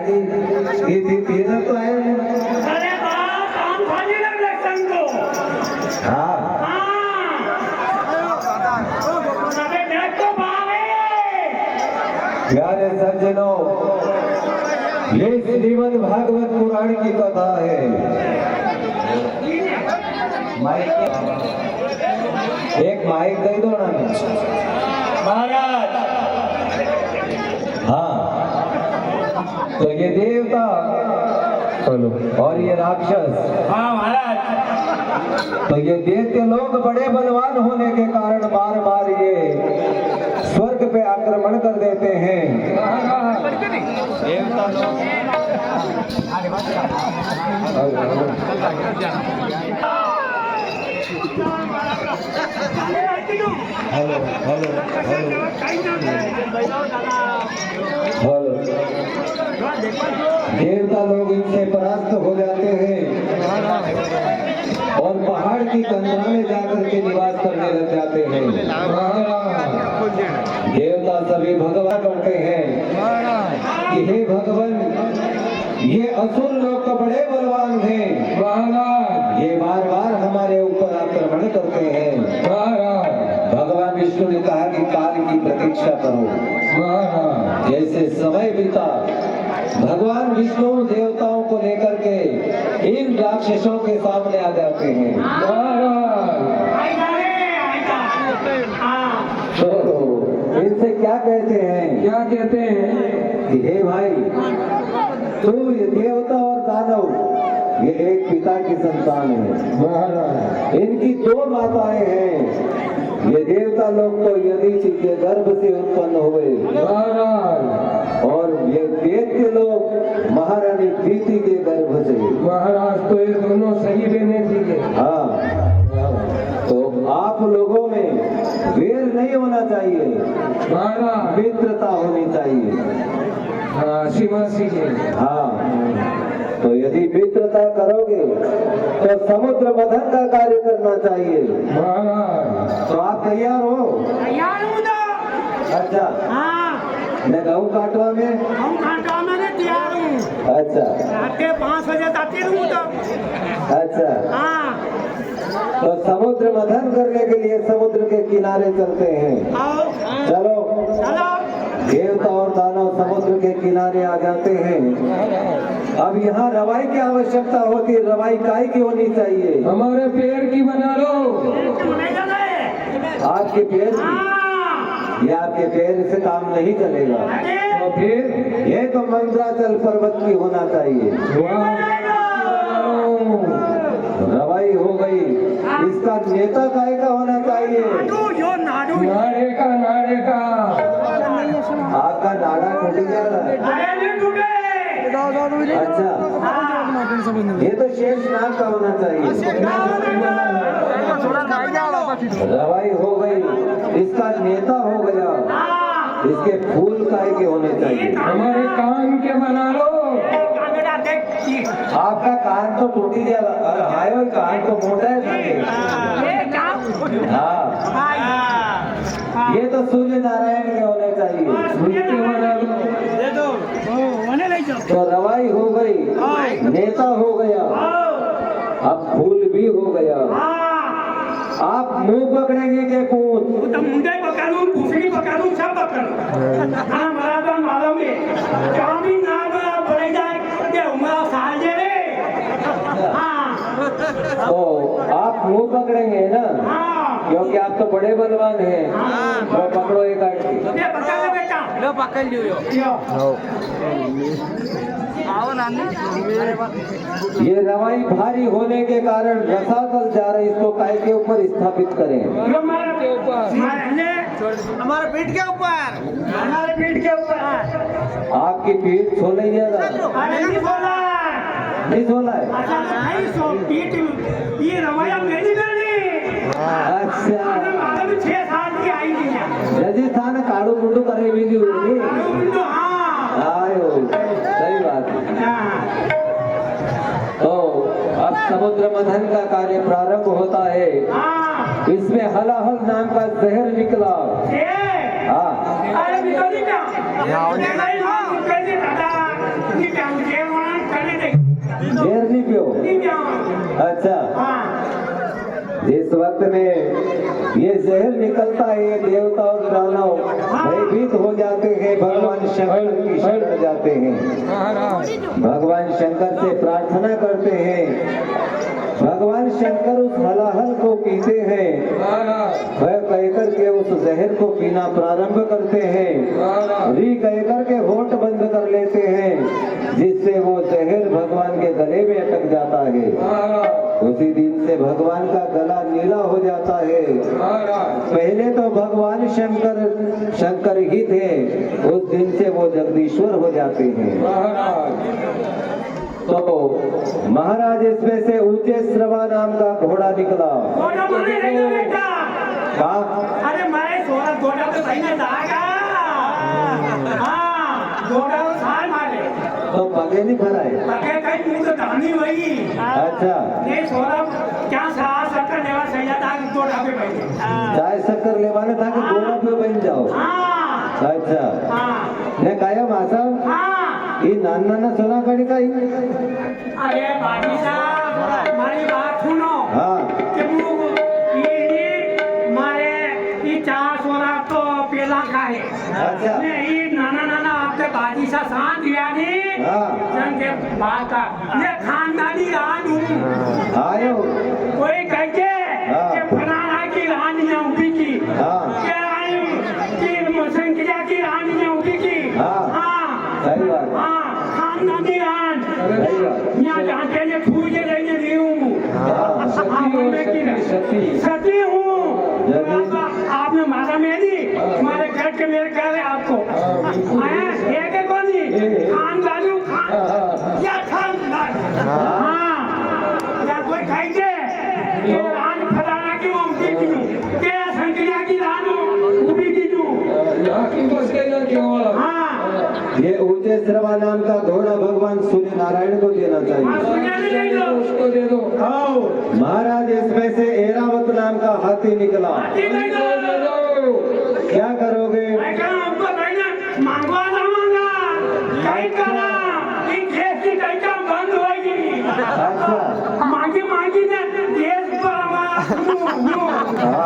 ये तीन तो है। अरे बाप काम खाली लग लक्षण को हाँ अबे देख तो भागे प्यारे सज्जनों, ये श्रीमद् भागवत पुराण की कथा है। एक माइक दे दो ना महाराज। हाँ, तो ये देवता और ये राक्षस, हाँ महाराज। तो ये दैत्य लोग बड़े बलवान होने के कारण बार बार ये स्वर्ग पे आक्रमण कर देते हैं। देवता लोग हेलो हेलो हेलो हेलो, देवता लोग इनसे परास्त हो जाते हैं और पहाड़ की तंद्रा में जाकर के निवास करने लग जाते हैं। देवता सभी भगवान करते हैं कि हे भगवान, ये असुर लोग तो बड़े बलवान हैं, ये बार बार हमारे ऊपर आक्रमण करते हैं। भगवान विष्णु ने कहा कि काल की प्रतीक्षा करो। जैसे समय बीता, भगवान विष्णु देवताओं को लेकर के इन राक्षसों के सामने आ जाते हैं। तो इनसे क्या कहते हैं? क्या कहते हैं? कि हे भाई, तू ये देवता और दानव ये एक पिता की संतान है। महाराज, इनकी दो माताएं हैं। ये देवता लोग तो यदि के गर्भ से उत्पन्न हुए, महाराज, और ये दैत्य लोग महारानी प्रीति के गर्भ से। महाराज, तो ये दोनों सही रहने चाहिए। हाँ, तो आप लोगों में वेर नहीं होना चाहिए, महाराज, मित्रता होनी चाहिए। हाँ, सीमा सीखे। हाँ, तो यदि मित्रता करोगे तो समुद्र मथन का कार्य करना चाहिए। महाराज, तो आप तैयार हो? तैयार हूँ तो। अच्छा, हाँ, मैं गहूँ काटवा में। हम खाना में तैयार हूँ। अच्छा रात के 5 बजे आती हूँ तो। अच्छा, हाँ, तो समुद्र मथन करने के लिए समुद्र के किनारे चलते हैं। आओ चलो। चलो। देवता और दानव समुद्र के किनारे आ जाते हैं। अब यहाँ रवाई की आवश्यकता होती है। रवाई काय की होनी चाहिए? हमारे पैर की बना लो। आपके पैर की? हाँ, ये आपके पैर से काम नहीं चलेगा। तो फिर ये तो मंदराचल पर्वत की होना चाहिए। रवाई हो गई। इसका नेता काय का होना चाहिए? यो नाडू। नारे का, नारे का। आपका नाड़ा टूट गया था। अरे नहीं टूटे। अच्छा, ये तो शेष नाग का होना चाहिए। रवाई हो गई। इसका नेता हो गया। इसके फूल काय के होने चाहिए? हमारे कान के बना लो। आपका कान तो टूट ही गया। अरे हाय, कान तो मोटा है। हाँ, ये तो सूर्य नारायण के होने चाहिए। उनके बना लो। तो रवाई हो गई, नेता हो गया, अब फूल भी हो गया। आप मुंह पकड़ेंगे के पूछ? मुंडे पकड़ूं, पूछड़ी पकड़ूं, सब पकड़ूं। हाँ, मारा तो मालूम है। जहाँ भी नाग बढ़ जाए, ये उमरा साल दे रे। हाँ, तो आप मुंह पकड़ेंगे ना, हाँ, क्योंकि आप तो बड़े बलवान हैं। तो पकड़ो एक आदमी। ये पकड़ ले बेटा। लो पकड़ लियो। आओ नानी। ये रवाई भारी होने के कारण रसातल जा रहे, इसको काय के ऊपर स्थापित करें? हमारे पीठ के ऊपर। हमारे पीठ के ऊपर। आपकी पीठ सो नहीं है? अरे नहीं बोला। नहीं सोला है? अच्छा, नहीं सो पीठ। ये रवाया मेरी करनी। अच्छा, मालूम 6 साल की आई थी यहाँ। राजस्थान काड़ू मुंडू करे भी नहीं हुई। हाँ, आयो, सही बात है। हाँ, तो अब समुद्र मंथन का कार्य प्रारंभ होता है। हाँ, इसमें हलाहल नाम का जहर निकला। ये। हाँ, अरे निकली क्या? नहीं, कैसे दादा? ये क्या नहीं पिया। अच्छा, हाँ जिस वक्त में ये जहर निकलता है ये देवता और दानव भयभीत हो जाते हैं, भगवान शंकर की शरण जाते हैं, महाराज भगवान शंकर से प्रार्थना करते हैं। भगवान शंकर उस हलाहल को पीते हैं, महाराज वह कहकर के उस जहर को पीना प्रारंभ करते हैं, महाराज री कहकर के होठ बंद कर लेते हैं, जिससे वो जहर भगवान के गले में अटक जाता है। महाराज उसी दिन से भगवान का गला नीला हो जाता है। महाराज पहले तो भगवान शंकर ही थे, उस दिन से वो जगदीश्वर हो जाते हैं। महाराज तो महाराज इसमें से ऊंचे श्रवा नाम का घोड़ा निकला। घोड़ा मारे नहीं हो बेटा। कहा अरे मैं सोना घोड़ा तो सही में जाएगा। हाँ घोड़ा तो साल मारे तो पगे नहीं खड़ाए। पके कहीं मुंह तो दानी वही। अच्छा, नहीं सोना क्या सास शक्कर लेवा सही जाता है घोड़ा पे बैठे। चाय शक्कर लेवाने था कि घोड़ा पे बन जाओ। हाँ अच्छा, हाँ ने कायम आसा हाँ ये नाना सोना कड़ी का ही। अरे बाजी साहब हमारी बात सुनो। हाँ कि ये मारे ये चार सोना तो पेला का है। अच्छा। नहीं नाना नाना आपके बाजी सा शांत दिया नहीं। हाँ। जन के बात का ये खानदानी रान हूँ। आयो। कोई कहते हाँ। कि फलाना की रानी है उठी की। हाँ। क्या आई कि मुसंकिया की रानी है उठी की। हाँ। हाँ। सही बात। हाँ खानदानी रान। सही बात। यहाँ जानते हैं फूल लेने नहीं हूँ। हाँ। सती और सती सती सती हूँ। जल्दी। आपने मारा मेरी हमारे घर के मेरे कह रहे आपको आया एक एक बोली खानदानी खान या खानदान। हाँ या कोई कह दे कि रान फलाना की उम्मीद की हूँ कि संक्रिया की रान उम्मीद की हूँ। यहाँ की बस गई ना केवल हाँ ये ऊंचे श्रवा नाम का घोड़ा भगवान सूर्य नारायण को देना चाहिए। सुनने नहीं दो। उसको दे दो आओ महाराज इसमें से एरावत नाम का हाथी निकला। ठीक है दे दो क्या करोगे? मैं कह रहा हूँ आपको भाई मांगवा ना मांगा कहीं करा इन देश की कहीं काम बंद होगी। अच्छा, मांगी मांगी ने देश पर हमारा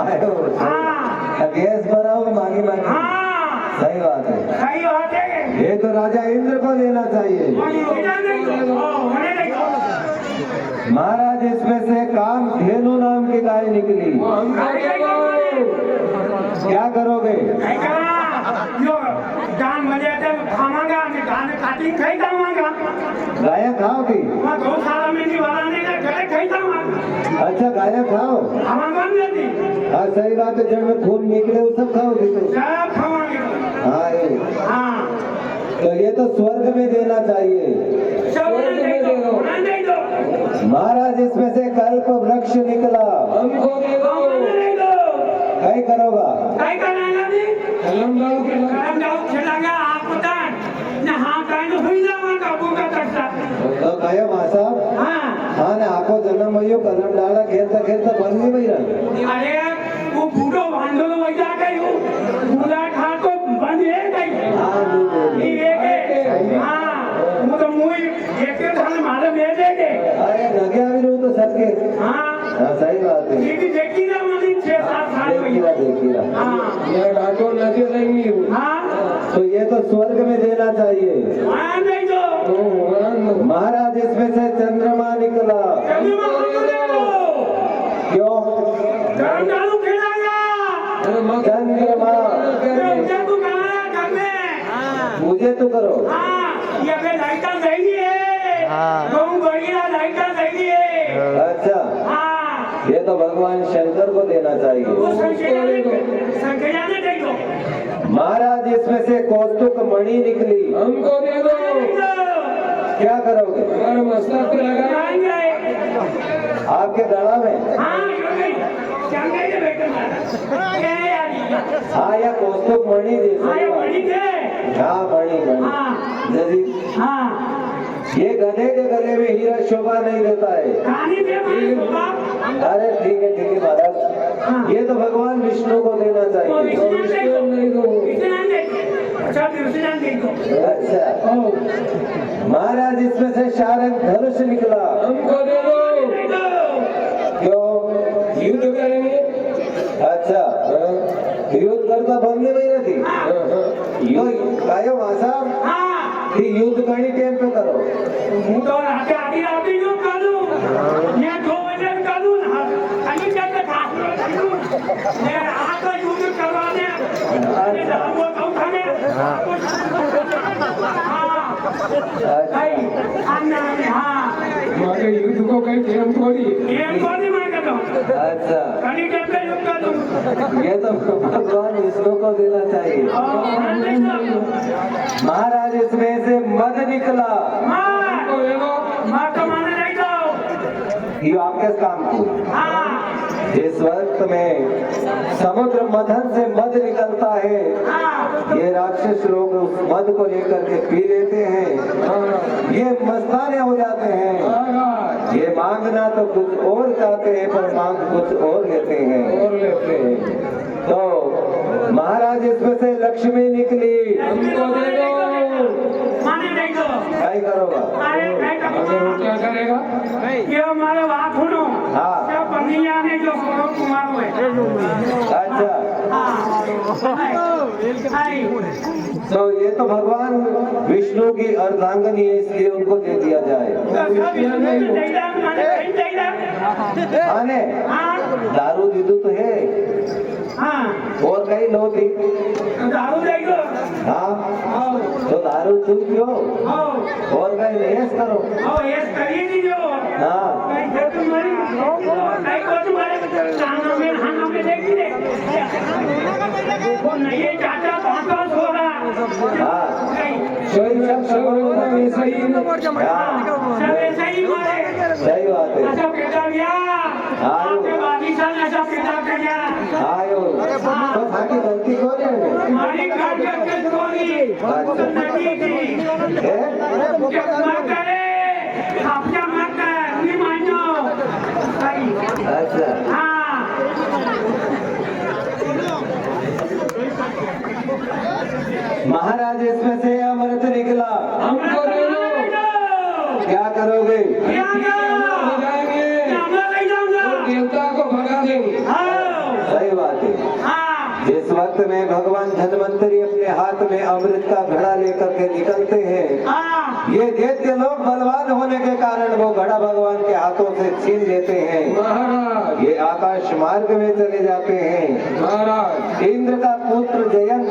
आयो। हाँ गैस भराओ मांगी मांगी। हाँ सही बात है। सही बात है। ये तो राजा इंद्र को देना चाहिए। होने नहीं दो। महाराज इसमें से काम धेनु नाम की गाय निकली। हमको दे दो क्या करोगे? नहीं करा यो दान मजे थे खामांगा मैं दान खाती कहीं खामांगा। गाय खाओगी? वहाँ दो साल में नहीं वाला नहीं ना गले कहीं खामांगा। अच्छा, गाय खाओ। खामांगा नहीं देती। हाँ सही बात है, जड़ में खून निकले वो सब खाओगी तो। सब खामांगे। हाँ ये हाँ तो ये तो स्वर्ग में देना चाहिए। सब नहीं दो। महाराज इसमें से कल्प वृक्ष निकला। हमको दे दो नहीं दो। कहीं करोगा? कहीं कराना नहीं। कलम डाल के काम जाओ खिलागा आपको दान न हाथ दान हुई जावा काबू का तकता। तो कहो माँ साहब। हाँ हाँ ने आखो जन्म भयो कलम डाला खेलता खेलता बन नहीं भैया। अरे वो बूढ़ो बांधो तो वही जा गई हूँ बूढ़ा खा को बंद है गई। हाँ नहीं ये एक हाँ वो तो मुँह एक के थाने मारे में दे दे। अरे लगे अभी रो तो सबके। हाँ हाँ सही बात है। ये भी देखी ना मानी 6-7 साल हुई। देखिए देखिए। हाँ ये डाटो नदी नहीं हाँ तो ये तो स्वर्ग में देना चाहिए। हाँ नहीं दो। तो वरन दो महाराज इसमें से चंद्रमा निकला। चंद्रमा हमको दे दो। क्यों? गरम डालू खिलागा। अरे मत चंद्रमा मुझे तू कहाँ घर में। मुझे तो करो। हाँ ये बे लाइटर सही है। गाँव बढ़िया लाइटर सही है। अच्छा, हाँ ये तो भगवान शंकर को देना चाहिए। वो संख्या ने दे दो। महाराज इसमें से कौस्तुक मणि निकली। हमको दे दो क्या करोगे? अगर मस्तक पे लगा आपके गला में? हाँ या कौस्तुक मणि जैसे। हाँ मणि मणि जैसी। ये गधे के गले में हीरा शोभा नहीं देता है। अरे ठीक है महाराज। ये तो भगवान विष्णु को देना वो चाहिए। विष्णु विष्णु नहीं दो। विष्णु देखो अच्छा विष्णु देखो अच्छा महाराज इसमें से शारंग धनुष निकला, हमको दे दो। क्यों? युद्ध करेंगे। अच्छा युद्ध करता बनने में नहीं युद्ध कायो मासा हाँ कि युद्ध करनी टाइम पे करो। હું તો રાતે આધી જો કરું ને 2 વજન કરું ને અને જતે ખાસરો કરું ને આ તો યુદ્ધ કરવાને અને લાંબો તો ખાને હા કઈ આના હા मारे युद्ध को कहीं टेम थोड़ी। એમ કોની માંગે તો अच्छा કની ટેમ્પે યુદ્ધ કરું ये तो भगवान विष्णु को देना चाहिए। महाराज इसमें से मद निकला, हमको दे दो। માં તો મને લઈ જાઓ ये आपके काम को। હા जिस वक्त में समुद्र मथन से मद निकलता है, હા ये राक्षस लोग उस मद को लेकर के पी लेते हैं, ये मस्ताने हो जाते हैं। महाराज ये मांगना तो कुछ और चाहते हैं पर मांग कुछ और लेते हैं। और लेते हैं। तो महाराज इसमें से लक्ष्मी निकली, हमको दे दो। મને લઈ જાઓ क्या करोगा? અરે કઈ अगर वो क्या करेगा? ये मारे વાત सुनो हाँ। क्या बनिया ने जो सोनो कुमार हुए अच्छा तो ये तो भगवान विष्णु की अर्धांगनी है, इसलिए उनको दे दिया जाए। आने दारू दीदू तो है और कई लो थी। दारू देगा हाँ तो दारू तू क्यों और कई रेस करो। ये करिए नहीं जो हाँ कहीं तो तुम्हारी कहीं को तुम्हारे खाना में देखी दे वो नहीं है चाचा बहुत हो रहा हाँ सब ऐसा ही सब ऐसा ही मारे सही बात है। ऐसा पेटा लिया हाँ। आपके बादशाह ने ऐसा पेटा कर लिया आयो तो थाकी गलती कौन है? हमारी घर के छोरी नदी की है? मत करे आपका मत नहीं मानो अच्छा हाँ महाराज इसमें से अमृत निकला, हमको दे दो। क्या करोगे? हो जाएंगे। देवता को भगा देंगे। सही बात है। जिस वक्त में भगवान धन्वंतरी अपने हाथ में अमृत का घड़ा लेकर के निकलते हैं, ये दैत्य लोग बलवान होने के कारण वो घड़ा भगवान के हाथों से छीन लेते हैं। महाराज ये आकाश मार्ग में चले जाते हैं। महाराज इंद्र का पुत्र जयंत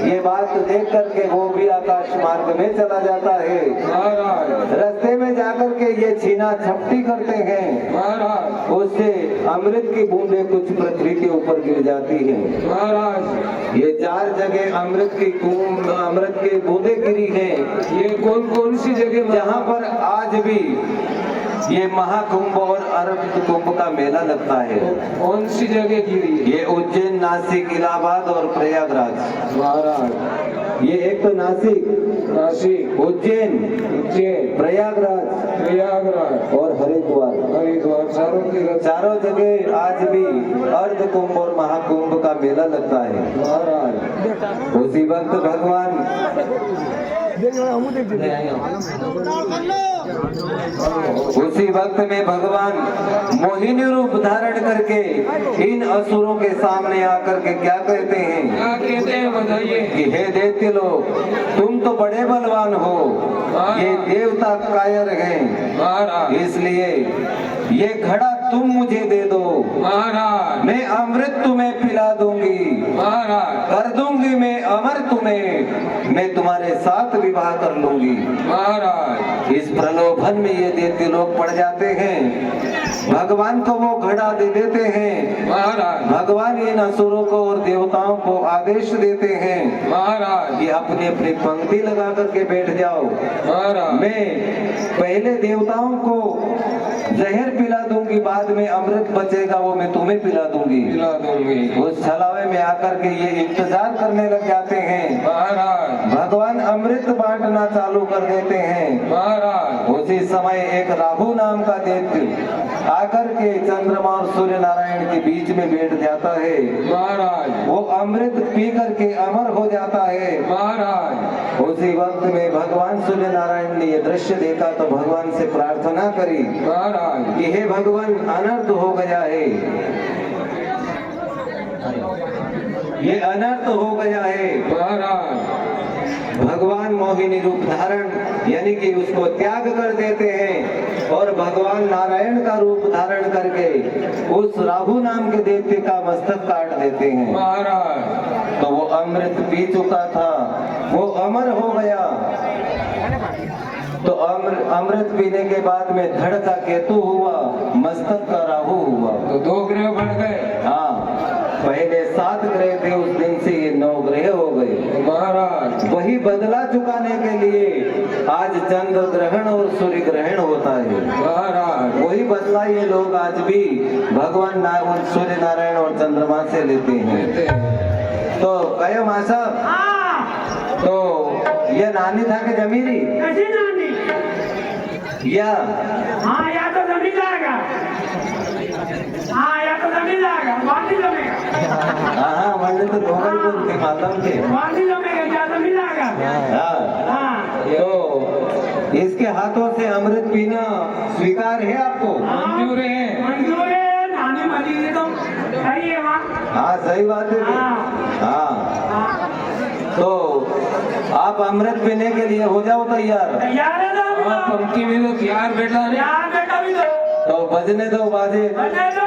ये बात देख करके वो भी आकाश मार्ग में चला जाता है। महाराज रास्ते में जाकर के ये छीना झपटी करते हैं, महाराज उससे अमृत की बूंदें कुछ पृथ्वी के ऊपर गिर जाती हैं। महाराज ये 4 जगह अमृत की बूंदें गिरी हैं, ये कौन कौन सी जगह जहाँ पर आज भी ये महाकुंभ और अर्ध कुंभ का मेला लगता है। कौन सी जगह गिरी है? ये उज्जैन, नासिक, इलाहाबाद और प्रयागराज। महाराज ये एक तो नासिक, नासिक उज्जैन, उज्जैन प्रयागराज प्रयागराज और हरिद्वार, हरिद्वार चारों जगह आज भी अर्ध कुंभ और महाकुंभ का मेला लगता है। महाराज उसी वक्त भगवान उसी वक्त में भगवान मोहिनी रूप धारण करके इन असुरों के सामने आकर के क्या कहते हैं क्या कहते हैं बताइए? कि हे दैत्य लोग, तुम तो बड़े बलवान हो, ये देवता कायर हैं, महाराज इसलिए ये घड़ा तुम मुझे दे दो, महाराज मैं अमृत तुम्हें पिला दूंगी, महाराज कर दूंगी मैं अमर तुम्हें, मैं तुम्हारे साथ विवाह कर लूंगी। महाराज इस प्रलोभन में ये दैत्य लोग पड़ जाते हैं, भगवान को वो घड़ा दे देते हैं। महाराज भगवान इन असुरों को और देवताओं को आदेश देते हैं महाराज कि अपनी अपनी पंक्ति लगा करके बैठ जाओ, महाराज मैं पहले देवताओं को जहर पिला दूंगी, बाद में अमृत बचेगा वो मैं तुम्हें पिला दूंगी। पिला दूंगी। उस छलावे में आकर के ये इंतजार करने लग जाते हैं। महाराज भगवान अमृत बांटना चालू कर देते हैं। महाराज उसी उसी समय एक राहु नाम का दैत्य आकर के चंद्रमा और सूर्य नारायण के बीच में बैठ जाता है। महाराज वो अमृत पी करके अमर हो जाता है। महाराज उसी वक्त में भगवान सूर्य नारायण ने ये दृश्य देखा तो भगवान से प्रार्थना करी महाराज कि हे भगवान, अनर्थ हो गया है, ये अनर्थ हो गया है। महाराज भगवान मोहिनी रूप धारण यानी कि उसको त्याग कर देते हैं और भगवान नारायण का रूप धारण करके उस राहु नाम के दैत्य का मस्तक काट देते हैं। महाराज तो वो अमृत पी चुका था, वो अमर हो गया। तो अमृत पीने के बाद में धड़ का केतु हुआ, मस्तक का राहु हुआ। तो 2 ग्रह बढ़ गए। हाँ, पहले 7 ग्रह थे, उस दिन से ये 9 ग्रह हो गए। महाराज वही बदला चुकाने के लिए आज चंद्र ग्रहण और सूर्य ग्रहण होता है। महाराज वही बदला ये लोग आज भी भगवान सूर्य नारायण और चंद्रमा से लेते हैं। तो कहो माँ साहब, हाँ तो ये नानी था कि जमीरी कैसी नानी? या हाँ या तो जमीन जाएगा, हाँ या तो जमीन जाएगा, वादी जमेगा, हाँ वरने तो दोगल बोलते मालूम थे। वादी जमेगा या जमीन जाएगा। हाँ, हाँ तो इसके हाथों से अमृत पीना स्वीकार है आपको? मंजूर है। मंजूर है, नानी मरी तो सही है वहाँ। हाँ सही बात है। हाँ, तो आप अमृत पीने के लिए हो जाओ तैयार। तैयार है ना? पंक्ति में तो तैयार बैठा है। यार बेटा भी दो, तो बजने दो बाजे। बजने दो